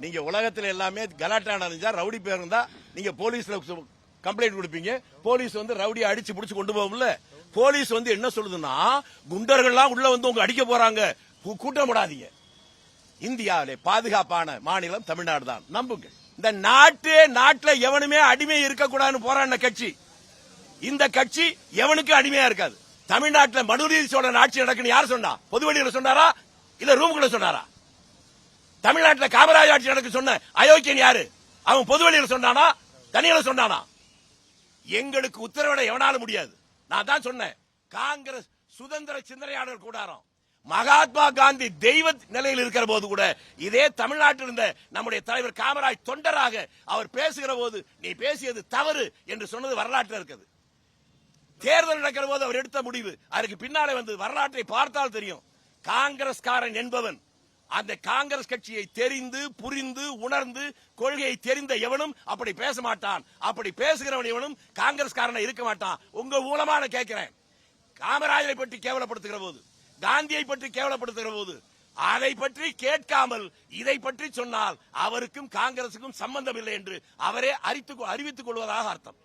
நீங்க உலகத்துல எல்லாமே கலாட்டா நடந்தா ரவுடி பேர் இருந்தா நீங்க போலீஸ்ல கம்ப்ளைண்ட் கொடுப்பீங்க. போலீஸ் ரவுடியை அடிச்சு பிடிச்சு கொண்டு போகும்ல. போலீஸ் என்ன சொல்லுதுன்னா குண்டர்கள்லாம் உள்ள உங்க அடிக்க போறாங்க, கூட்டம் போடாதீங்க. இந்தியாவிலே பாதுகாப்பான மாநிலம் தமிழ்நாடு தான், நம்புங்க. இந்த நாட்டுல எவனுமே அடிமை இருக்கக்கூடாதுன்னு போராடின கட்சி இந்த கட்சி. எவனுக்கு அடிமையா இருக்காது. தமிழ்நாட்டில் மனுநீதி சோழன் ஆட்சி நடக்குன்னு யார் சொன்னா? பொதுவெளியில சொன்னாரா இல்ல ரூமுக்குள்ள சொன்னாரா? தமிழ்நாட்டில் காமராஜ் ஆட்சி நடக்கு சொன்ன அயோக்கியன் யாரு? அவன் பொதுவெளியில சொன்னானா தனியில சொன்னானா? எங்களுக்கு உத்தரவிட எவனாலும் முடியாது. நான் தான் சொன்னேன், காங்கிரஸ் சுதந்திர சிந்தனையாளர் கூடாரம். மகாத்மா காந்தி தெய்வ நிலையில் இருக்கிற போது கூட இதே தமிழ்நாட்டில் இருந்த நம்முடைய தலைவர் காமராஜ் தொண்டராக அவர் பேசுகிற போது நீ பேசியது தவறு என்று சொன்னது வரலாற்றில் இருக்குது. தேர்தல் நடக்கிற போது அவர் எடுத்த முடிவு அதுக்கு பின்னாலே வரலாற்றை பார்த்தால் தெரியும். காங்கிரஸ்காரன் என்பவன் அந்த காங்கிரஸ் கட்சியை தெரிந்து புரிந்து உணர்ந்து கொள்கையை தெரிந்த எவனும் அப்படி பேச மாட்டான். அப்படி பேசுகிறவன் எவனும் காங்கிரஸ்காரனை இருக்க மாட்டான். உங்க மூலமான கேட்கிறேன், காமராஜரை பற்றி கேவலப்படுத்துகிற போது, காந்தியை பற்றி கேவலப்படுத்துகிற போது அதை பற்றி கேட்காமல் இதை பற்றி சொன்னால் அவருக்கும் காங்கிரசுக்கும் சம்பந்தம் இல்லை என்று அவரே அறிவித்துக் கொள்வதாக அர்த்தம்.